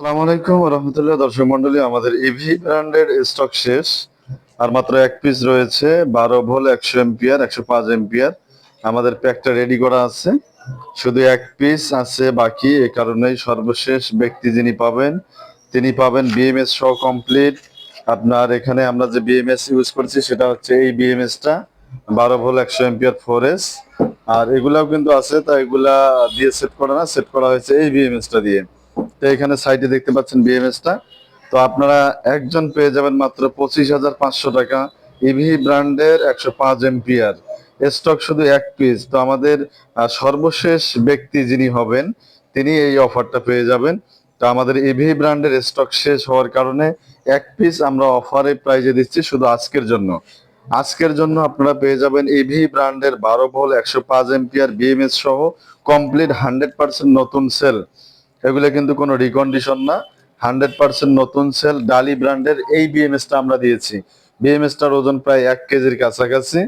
আসসালামু আলাইকুম রহমতুল্লাহ। দর্শক মন্ডলী, আমাদের ইভি ব্র্যান্ডের স্টক শেষ আর মাত্র এক পিস রয়েছে। 12 ভোল্ট 100 এম্পিয়ার 105 এম্পিয়ার আমাদের প্যাকটা রেডি করা আছে, শুধু এক পিস আছে বাকি। এ কারণেই সর্বশেষ ব্যক্তি যিনি পাবেন তিনি পাবেন বিএমএস সহ কমপ্লিট। আপনার এখানে আমরা যে বিএমএস ইউজ করছি সেটা হচ্ছে এই বিএমএসটা 12 ভোল্ট 100 এম্পিয়ার 4S। আর এগুলাও কিন্তু আছে, তা এগুলা দিয়ে সেট করা না, সেট করা হয়েছে এই বিএমএসটা দিয়ে। তো এখানে সাইডে দেখতে পাচ্ছেন বিএমএসটা। তো আপনারা একজন পেয়ে যাবেন মাত্র 25,500 টাকা ইভি ব্র্যান্ডের 105 এম্পিয়ার স্টক, শুধু এক পিস। তো আমাদের সর্বশেষ ব্যক্তি যিনি হবেন তিনি এই অফারটা পেয়ে যাবেন। তো আমাদের ইভি ব্র্যান্ডের স্টক শেষ হওয়ার কারণে এক পিস আমরা অফারে প্রাইজে দিচ্ছি শুধু আজকের জন্য। আজকের জন্য আপনারা পেয়ে যাবেন ইভি ব্র্যান্ডের 12 ভোল্ট 105 এম্পিয়ার বিএমএস সহ কমপ্লিট 100% নতুন সেল। এগুলো কিন্তু কোনো রিকন্ডিশন না, 100% নতুন সেল। ডালি ব্র্যান্ডের এই বিএমএসটা আমরা দিয়েছি। বিএমএসটার ওজন প্রায় 1 কেজির কাছাকাছি।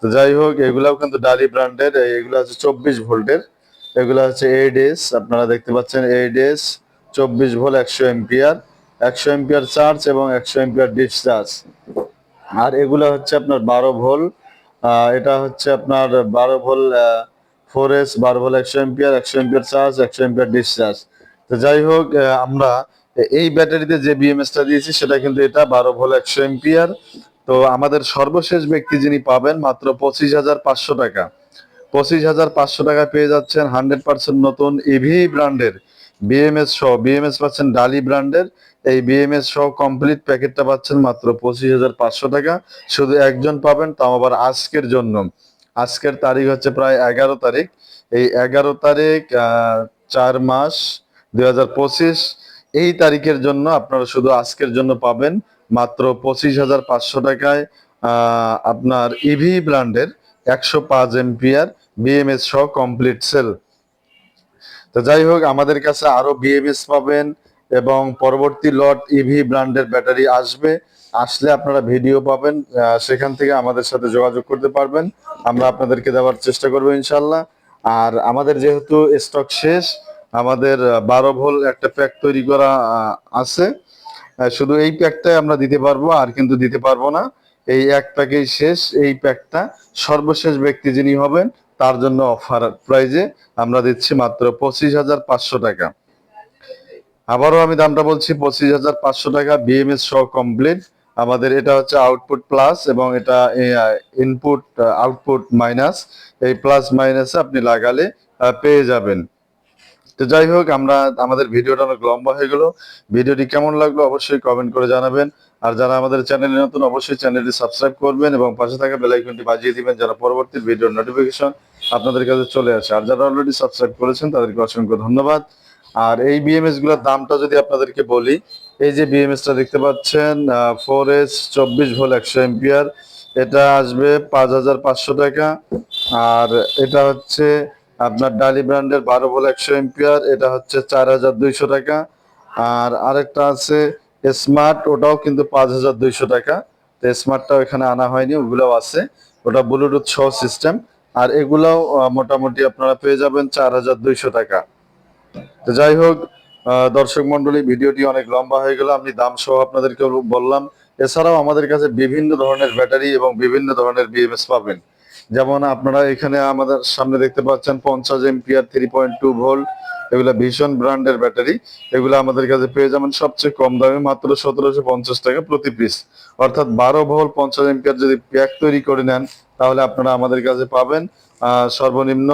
তো যাই হোক, এগুলাও কিন্তু ডালি ব্র্যান্ডের। এগুলো হচ্ছে 24 ভোল্টের, এগুলো হচ্ছে এইডএস। আপনারা দেখতে পাচ্ছেন এইডএস 24 ভোল্ট 100 এম্পিয়ার, 100 এম্পিয়ার চার্জ এবং 100 এম্পিয়ার ডিসচার্জ। আর এগুলো হচ্ছে আপনার 12 ভোল্ট, এটা হচ্ছে আপনার 12 volt 4S, 12 volt 100 ampere, 100 ampere charge, 100 ampere discharge. তো যাই হোক, আমরা এই ব্যাটারিতে যে বিএমএসটা দিয়েছি সেটা কিন্তু এটা 12 ভোল্ট 100 এম্পিয়ার। তো আমাদের সর্বশেষ ব্যক্তি যিনি পাবেন মাত্র 25,500 টাকা, 25,500 টাকা পেয়ে যাচ্ছেন 100% নতুন ইভি ব্র্যান্ডের বিএমএস সহ। বিএমএস পাচ্ছেন ডালি ব্র্যান্ডের, এই বিএমএস সহ কমপ্লিট প্যাকেটটা পাচ্ছেন মাত্র 25,500 টাকা। শুধু একজন পাবেন, তাও আবার আজকের জন্য। আজকের তারিখ হচ্ছে প্রায় 11 তারিখ। এই 11 তারিখ 4 মাস 2025, এই তারিখের জন্য আপনারা শুধু আজকের জন্য পাবেন মাত্র 25,500 টাকায় আপনার ইভি ব্র্যান্ডের 105 এম্পিয়ার বিএমএস সহ কমপ্লিট সেল। তো যাই হোক, আমাদের কাছে আরো বিএমএস পাবেন এবং পরবর্তী লট ইভি ব্র্যান্ডের ব্যাটারি আসবে। আসলে আপনারা ভিডিও পাবেন, সেখান থেকে আমাদের সাথে যোগাযোগ করতে পারবেন, আমরা আপনাদেরকে দেওয়ার চেষ্টা করবো ইনশাল্লাহ। আর আমাদের যেহেতু স্টক শেষ, আমাদের 12 ভোল্ট একটা প্যাক তৈরি করা আছে। শুধু এই প্যাকটাই আমরা দিতে পারবো, আর কিন্তু দিতে পারবো না। এই এক প্যাকেই শেষ। এই প্যাকটা সর্বশেষ ব্যক্তি যিনি হবেন তার জন্য অফার প্রাইজে আমরা দিচ্ছি মাত্র 25,500 টাকা। আবারও আমি দামটা বলছি, 25,500 টাকা বিএমএস সহ কমপ্লিট। আমাদের এটা হচ্ছে আউটপুট প্লাস এবং এটা ইনপুট আউটপুট মাইনাস। এই প্লাস মাইনাসে আপনি লাগালে পেয়ে যাবেন। তো যাই হোক, আমরা আমাদের ভিডিওটা অনেক লম্বা হয়ে গেল। ভিডিওটি কেমন লাগলো অবশ্যই কমেন্ট করে জানাবেন। আর যারা আমাদের চ্যানেলে নতুন অবশ্যই চ্যানেলটি সাবস্ক্রাইব করবেন এবং পাশে থাকা বেল আইকনটি বাজিয়ে দিবেন, যারা পরবর্তী ভিডিওর নোটিফিকেশন আপনাদের কাছে চলে আসে। আর যারা অলরেডি সাবস্ক্রাইব করেছেন তাদেরকে অসংখ্য ধন্যবাদ। আর এই বিএমএস গুলোর দামটা যদি আপনাদেরকে বলি, এই যে বিএমএসটা দেখতে পাচ্ছেন 4S 24 ভোল্ট 100 এম্পিয়ার, এটা আসবে 5,500 টাকা। আর এটা হচ্ছে আপনার ডালি ব্র্যান্ডের 12 ভোল্ট 100 এম্পিয়ার, এটা হচ্ছে 4,200 টাকা। আর আরেকটা আছে স্মার্ট, ওটাও কিন্তু 5,200 টাকা। তো স্মার্টটাও এখানে আনা হয়নি, ওগুলোও আছে, ওটা ব্লুটুথ সহ সিস্টেম। আর এগুলাও মোটামুটি আপনারা পেয়ে যাবেন 4,200 টাকা। তো যাই হোক, দর্শক মন্ডলী, ভিডিওটি অনেক লম্বা হয়ে গেল, আমি দাম সহ আপনাদেরকে বললাম। এছাড়াও আমাদের কাছে বিভিন্ন ধরনের ব্যাটারি এবং বিভিন্ন ধরনের বিএমএস পাবেন। যেমন আপনারা এখানে আমাদের সামনে দেখতে পাচ্ছেন 50 এম্পিয়ার 3.2 ভোল্ট, এগুলা ভীষণ ব্র্যান্ডের ব্যাটারি। এগুলো আমাদের কাছে পেয়ে যাবেন সবচেয়ে কম দামে মাত্র 1,750 টাকা প্রতি পিস। অর্থাৎ 12 ভোল্ট 50 এম্পিয়ার যদি প্যাক তৈরি করে নেন, তাহলে আপনারা আমাদের কাছে পাবেন সর্বনিম্ন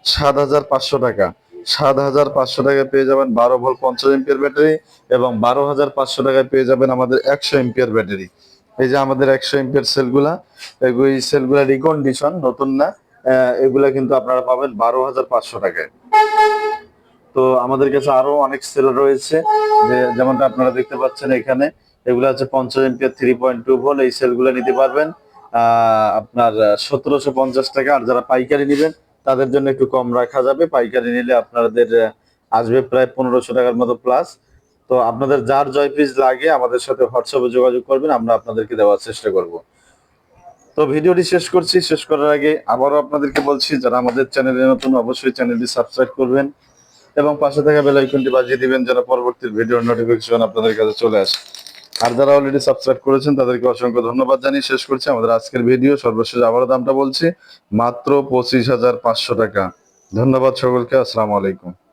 7,500 টাকা। 7,500 টাকায় পেয়ে যাবেন 12 ভোল্ট 50 এম্পিয়ার ব্যাটারি এবং 12,500 টাকায় পেয়ে যাবেন আমাদের 100 এম্পিয়ার ব্যাটারি। এই যে আমাদের 100 এম্পিয়ার সেলগুলা, এই সেলগুলা রিকন্ডিশন, নতুন না। এগুলা কিন্তু আপনারা পাবেন 12,500 টাকায়। তো আমাদের কাছে আরো অনেক সেল রয়েছে, যে যেমনটা আপনারা দেখতে পাচ্ছেন এখানে। এগুলো হচ্ছে 50 এম্পিয়ার 3.2 ভোল্ট, এই সেলগুলো নিতে পারবেন আপনার 1,750 টাকা। আর যারা পাইকারি নেবেন তাদের জন্য একটু কম রাখা যাবে, পাইকারি নিলে আপনাদের আসবে প্রায় 1,500 টাকার মতো প্লাস। তো আপনাদের যার জয় পিস লাগে আমাদের সাথে হোয়াটসঅ্যাপে যোগাযোগ করবেন, আমরা আপনাদেরকে দেওয়ার চেষ্টা করব। তো ভিডিওটি শেষ করছি। শেষ করার আগে আবারও আপনাদেরকে বলছি, যারা আমাদের চ্যানেলে নতুন অবশ্যই চ্যানেলটি সাবস্ক্রাইব করবেন এবং পাশে থাকা বেল আইকনটি বাজিয়ে দিবেন যেন পরবর্তী ভিডিওর নোটিফিকেশন আপনাদের কাছে চলে আসে। আর যারা অলরেডি সাবস্ক্রাইব করেছেন তাদেরকে অসংখ্য ধন্যবাদ জানিয়ে শেষ করছি আমাদের আজকের ভিডিও। সর্বশেষ আবারও দামটা বলছি, মাত্র 25,500 টাকা। ধন্যবাদ সকলকে, আসসালামু আলাইকুম।